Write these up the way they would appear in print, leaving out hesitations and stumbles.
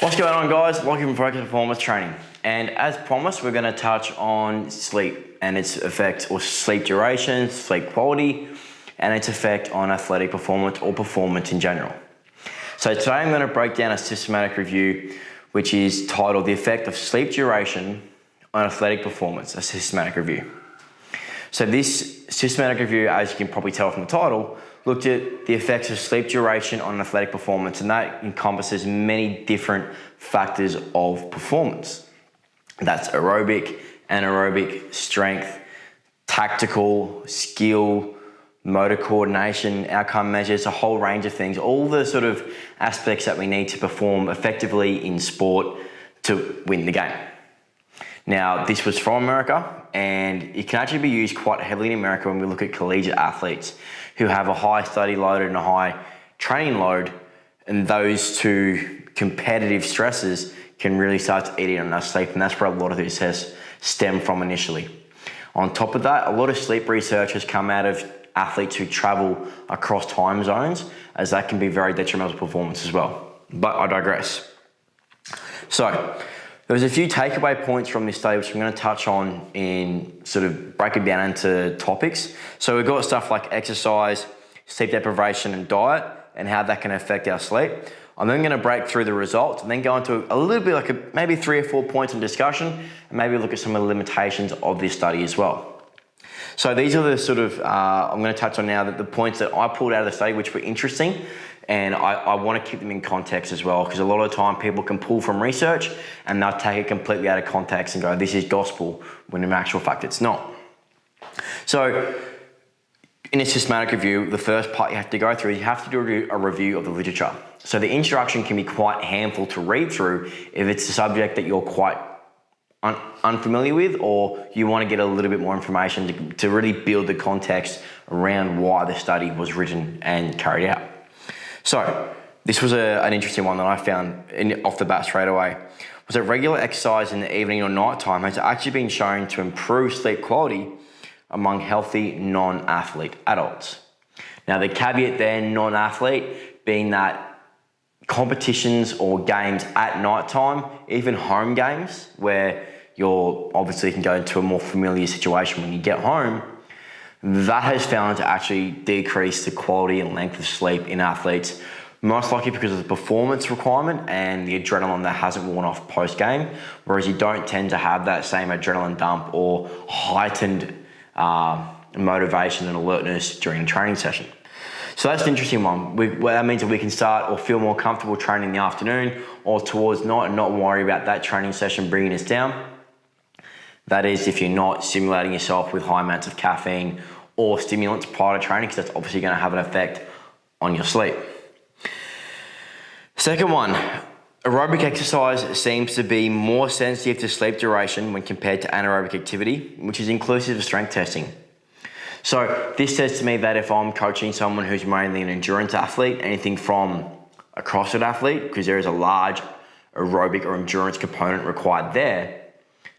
What's going on, guys? Welcome to Focus Performance Training. And as promised, we're going to touch on sleep and its effect, or sleep duration, sleep quality, and its effect on athletic performance or performance in general. So today I'm going to break down a systematic review which is titled The Effect of Sleep Duration on Athletic Performance, a systematic review. So this systematic review, as you can probably tell from the title, looked at the effects of sleep duration on athletic performance, and that encompasses many different factors of performance. That's aerobic, anaerobic, strength, tactical, skill, motor coordination, outcome measures, a whole range of things, all the sort of aspects that we need to perform effectively in sport to win the game. Now, this was from America, and it can actually be used quite heavily in America when we look at collegiate athletes who have a high study load and a high training load, and those two competitive stresses can really start to eat in on their sleep, and that's where a lot of this has stemmed from initially. On top of that, a lot of sleep research has come out of athletes who travel across time zones, as that can be very detrimental to performance as well. But I digress. So, there's a few takeaway points from this study which I'm going to touch on in sort of break it down into topics. So we've got stuff like exercise, sleep deprivation and diet, and how that can affect our sleep. I'm then going to break through the results and then go into a little bit like maybe 3 or 4 points in discussion, and maybe look at some of the limitations of this study as well. So these are the sort of, I'm going to touch on now the points that I pulled out of the study which were interesting. And I want to keep them in context as well, because a lot of the time people can pull from research and they'll take it completely out of context and go, this is gospel, when in actual fact it's not. So in a systematic review, the first part you have to go through, you have to do a review of the literature. So the introduction can be quite handful to read through if it's a subject that you're quite unfamiliar with, or you want to get a little bit more information to really build the context around why the study was written and carried out. So this was an interesting one that I found off the bat straight away, was that regular exercise in the evening or night time has actually been shown to improve sleep quality among healthy non-athlete adults. Now the caveat there, non-athlete, being that competitions or games at night time, even home games where you're obviously can go into a more familiar situation when you get home, that has found to actually decrease the quality and length of sleep in athletes, most likely because of the performance requirement and the adrenaline that hasn't worn off post-game, whereas you don't tend to have that same adrenaline dump or heightened motivation and alertness during a training session. So that's an interesting one. That means that we can start or feel more comfortable training in the afternoon or towards night and not worry about that training session bringing us down. That is, if you're not stimulating yourself with high amounts of caffeine or stimulants prior to training, because that's obviously going to have an effect on your sleep. Second one, aerobic exercise seems to be more sensitive to sleep duration when compared to anaerobic activity, which is inclusive of strength testing. So this says to me that if I'm coaching someone who's mainly an endurance athlete, anything from a CrossFit athlete, because there is a large aerobic or endurance component required there,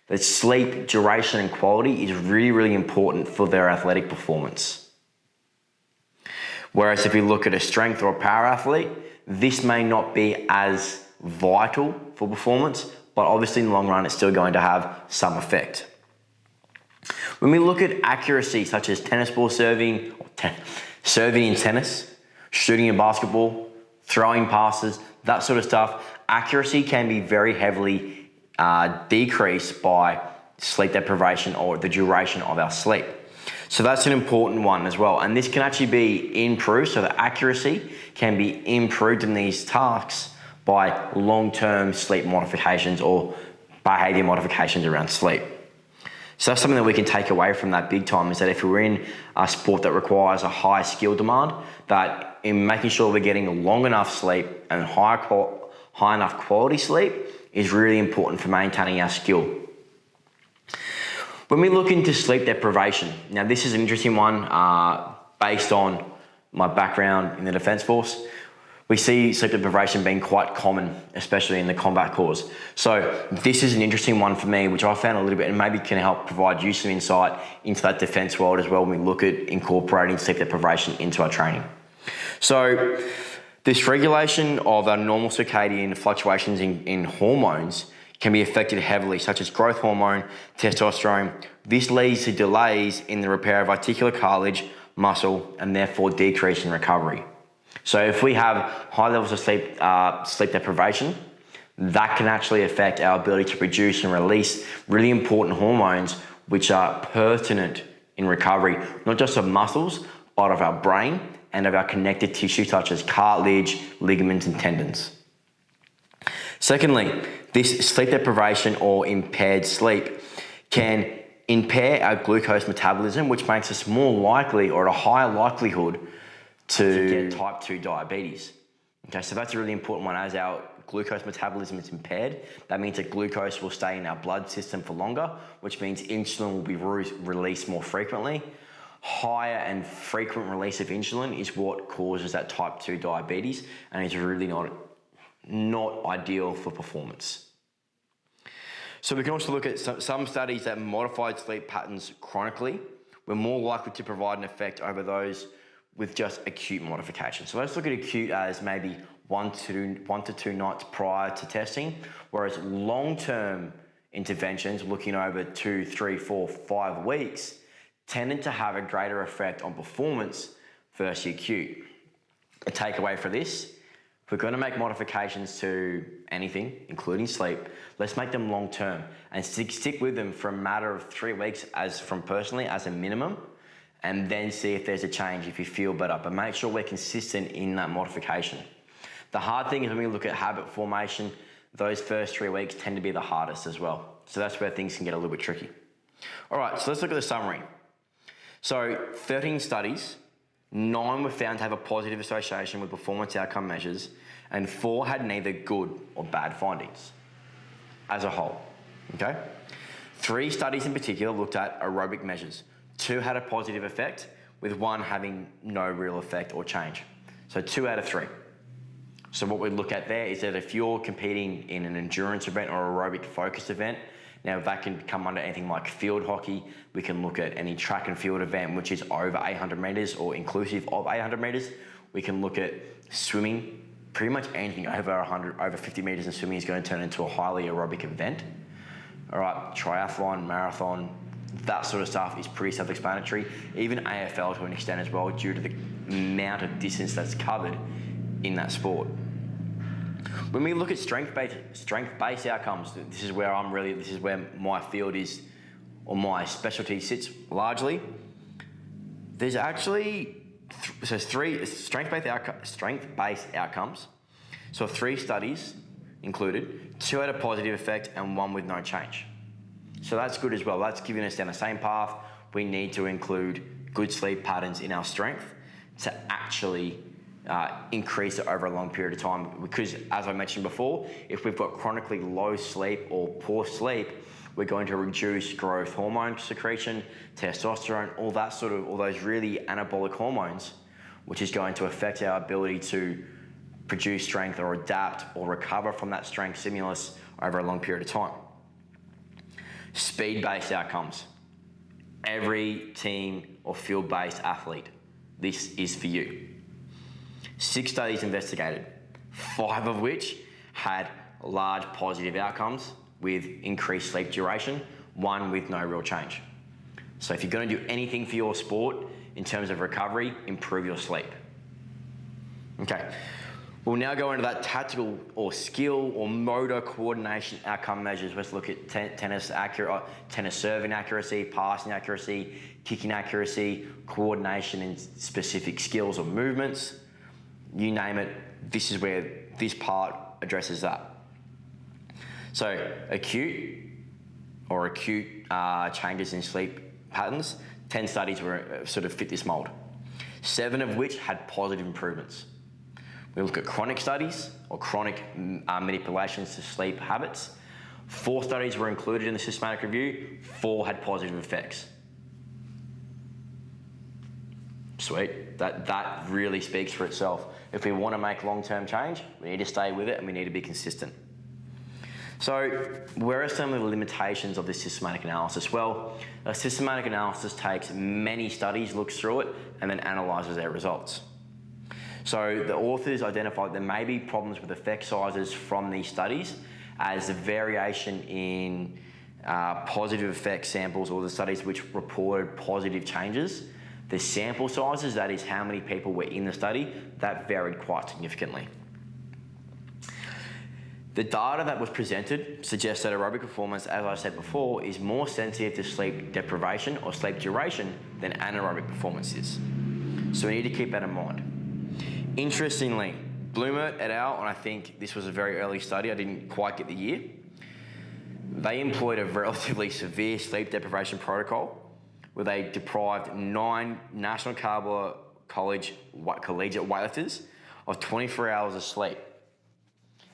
that sleep duration and quality is really, really important for their athletic performance. Whereas if you look at a strength or a power athlete, this may not be as vital for performance, but obviously in the long run, it's still going to have some effect. When we look at accuracy, such as tennis ball serving, serving in tennis, shooting in basketball, throwing passes, that sort of stuff, accuracy can be very heavily decreased by sleep deprivation or the duration of our sleep. So that's an important one as well. And this can actually be improved, so the accuracy can be improved in these tasks by long-term sleep modifications or behavior modifications around sleep. So that's something that we can take away from that big time, is that if we're in a sport that requires a high skill demand, that in making sure we're getting long enough sleep and high enough quality sleep is really important for maintaining our skill. When we look into sleep deprivation, now this is an interesting one based on my background in the Defence Force. We see sleep deprivation being quite common, especially in the combat corps. So this is an interesting one for me, which I found a little bit, and maybe can help provide you some insight into that defence world as well when we look at incorporating sleep deprivation into our training. So This regulation of our normal circadian fluctuations in hormones can be affected heavily, such as growth hormone, testosterone. This leads to delays in the repair of articular cartilage, muscle, and therefore decrease in recovery. So if we have high levels of sleep deprivation, that can actually affect our ability to produce and release really important hormones which are pertinent in recovery, not just of muscles, but of our brain and of our connective tissue such as cartilage, ligaments, and tendons. Secondly, this sleep deprivation or impaired sleep can impair our glucose metabolism, which makes us more likely or at a higher likelihood to get type 2 diabetes. Okay, so that's a really important one. As our glucose metabolism is impaired, that means that glucose will stay in our blood system for longer, which means insulin will be released more frequently. Higher and frequent release of insulin is what causes that type 2 diabetes, and it's really not ideal for performance. So we can also look at some studies that modified sleep patterns chronically were more likely to provide an effect over those with just acute modification. So let's look at acute as maybe 1 to 2 nights prior to testing, whereas long-term interventions looking over 2, 3, 4, 5 weeks tended to have a greater effect on performance versus acute. A takeaway for this: if we're going to make modifications to anything, including sleep, let's make them long-term and stick with them for a matter of 3 weeks as a minimum, and then see if there's a change, if you feel better. But make sure we're consistent in that modification. The hard thing is when we look at habit formation, those first 3 weeks tend to be the hardest as well. So that's where things can get a little bit tricky. All right, so let's look at the summary. So 13 studies, 9 were found to have a positive association with performance outcome measures, and 4 had neither good or bad findings as a whole, okay? 3 studies in particular looked at aerobic measures. 2 had a positive effect, with 1 having no real effect or change. So 2 out of 3. So what we look at there is that if you're competing in an endurance event or aerobic focused event, now that can come under anything like field hockey. We can look at any track and field event which is over 800 meters or inclusive of 800 meters. We can look at swimming. Pretty much anything over 50 meters in swimming is going to turn into a highly aerobic event. All right, triathlon, marathon, that sort of stuff is pretty self-explanatory. Even AFL to an extent as well, due to the amount of distance that's covered in that sport. When we look at strength-based outcomes, this is where my field is, or my specialty sits largely. There's actually 3 strength-based outcomes. So 3 studies included, 2 had a positive effect and 1 with no change. So that's good as well. That's giving us down the same path. We need to include good sleep patterns in our strength to actually increase it over a long period of time, because as I mentioned before, if we've got chronically low sleep or poor sleep, we're going to reduce growth hormone secretion, testosterone, all those really anabolic hormones, which is going to affect our ability to produce strength or adapt or recover from that strength stimulus over a long period of time. Speed-based outcomes. Every team or field-based athlete, this is for you. 6 studies investigated, 5 of which had large positive outcomes with increased sleep duration, 1 with no real change. So if you're going to do anything for your sport in terms of recovery, improve your sleep. Okay, we'll now go into that tactical or skill or motor coordination outcome measures. Let's look at tennis serving accuracy, passing accuracy, kicking accuracy, coordination in specific skills or movements. You name it, this is where this part addresses that. So acute changes in sleep patterns, 10 studies were sort of fit this mold, 7 of which had positive improvements. We look at chronic studies or chronic manipulations to sleep habits. 4 studies were included in the systematic review, 4 had positive effects. Sweet, that really speaks for itself. If we want to make long-term change, we need to stay with it and we need to be consistent. So where are some of the limitations of this systematic analysis? Well, a systematic analysis takes many studies, looks through it, and then analyzes their results. So the authors identified there may be problems with effect sizes from these studies, as the variation in positive effect samples, or the studies which reported positive changes, the sample sizes, that is how many people were in the study, that varied quite significantly. The data that was presented suggests that aerobic performance, as I said before, is more sensitive to sleep deprivation or sleep duration than anaerobic performance is. So we need to keep that in mind. Interestingly, Blumert et al., and I think this was a very early study, I didn't quite get the year, they employed a relatively severe sleep deprivation protocol where they deprived 9 National Collegiate weightlifters of 24 hours of sleep.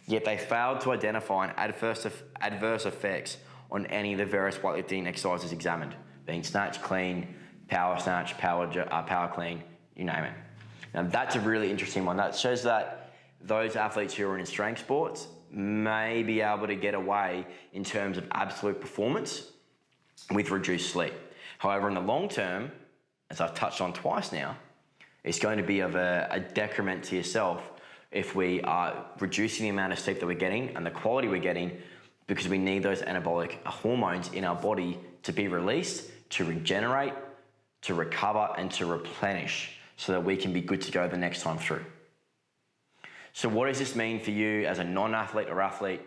Yet they failed to identify adverse effects on any of the various weightlifting exercises examined, being snatch, clean, power snatch, power clean, you name it. Now that's a really interesting one. That shows that those athletes who are in strength sports may be able to get away in terms of absolute performance with reduced sleep. However, in the long term, as I've touched on twice now, it's going to be of a detriment to yourself if we are reducing the amount of sleep that we're getting and the quality we're getting, because we need those anabolic hormones in our body to be released, to regenerate, to recover, and to replenish so that we can be good to go the next time through. So what does this mean for you as a non-athlete or athlete?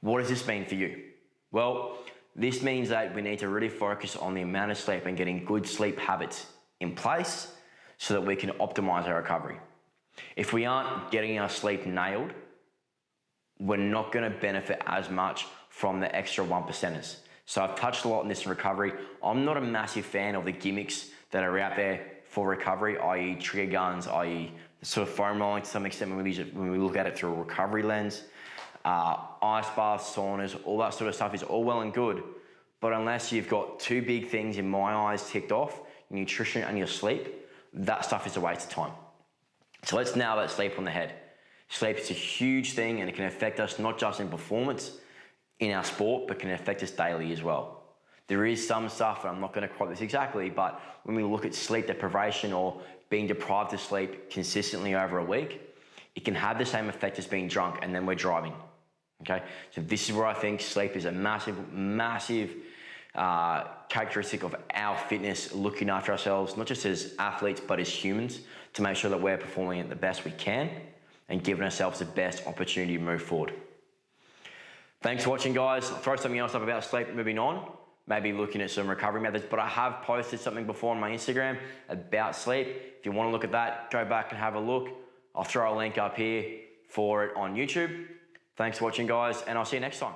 What does this mean for you? Well, this means that we need to really focus on the amount of sleep and getting good sleep habits in place so that we can optimize our recovery. If we aren't getting our sleep nailed, we're not going to benefit as much from the extra 1%ers. So I've touched a lot on this in recovery. I'm not a massive fan of the gimmicks that are out there for recovery, i.e. trigger guns, i.e. sort of foam rolling to some extent when we look at it through a recovery lens. Ice baths, saunas, all that sort of stuff is all well and good. But unless you've got 2 big things in my eyes ticked off, your nutrition and your sleep, that stuff is a waste of time. So let's nail that sleep on the head. Sleep is a huge thing, and it can affect us not just in performance in our sport, but can affect us daily as well. There is some stuff, and I'm not going to quote this exactly, but when we look at sleep deprivation or being deprived of sleep consistently over a week, it can have the same effect as being drunk and then we're driving. Okay, so this is where I think sleep is a massive characteristic of our fitness, looking after ourselves, not just as athletes, but as humans, to make sure that we're performing at the best we can and giving ourselves the best opportunity to move forward. Thanks for watching, guys. I'll throw something else up about sleep moving on, maybe looking at some recovery methods, but I have posted something before on my Instagram about sleep. If you want to look at that, go back and have a look. I'll throw a link up here for it on YouTube. Thanks for watching, guys, and I'll see you next time.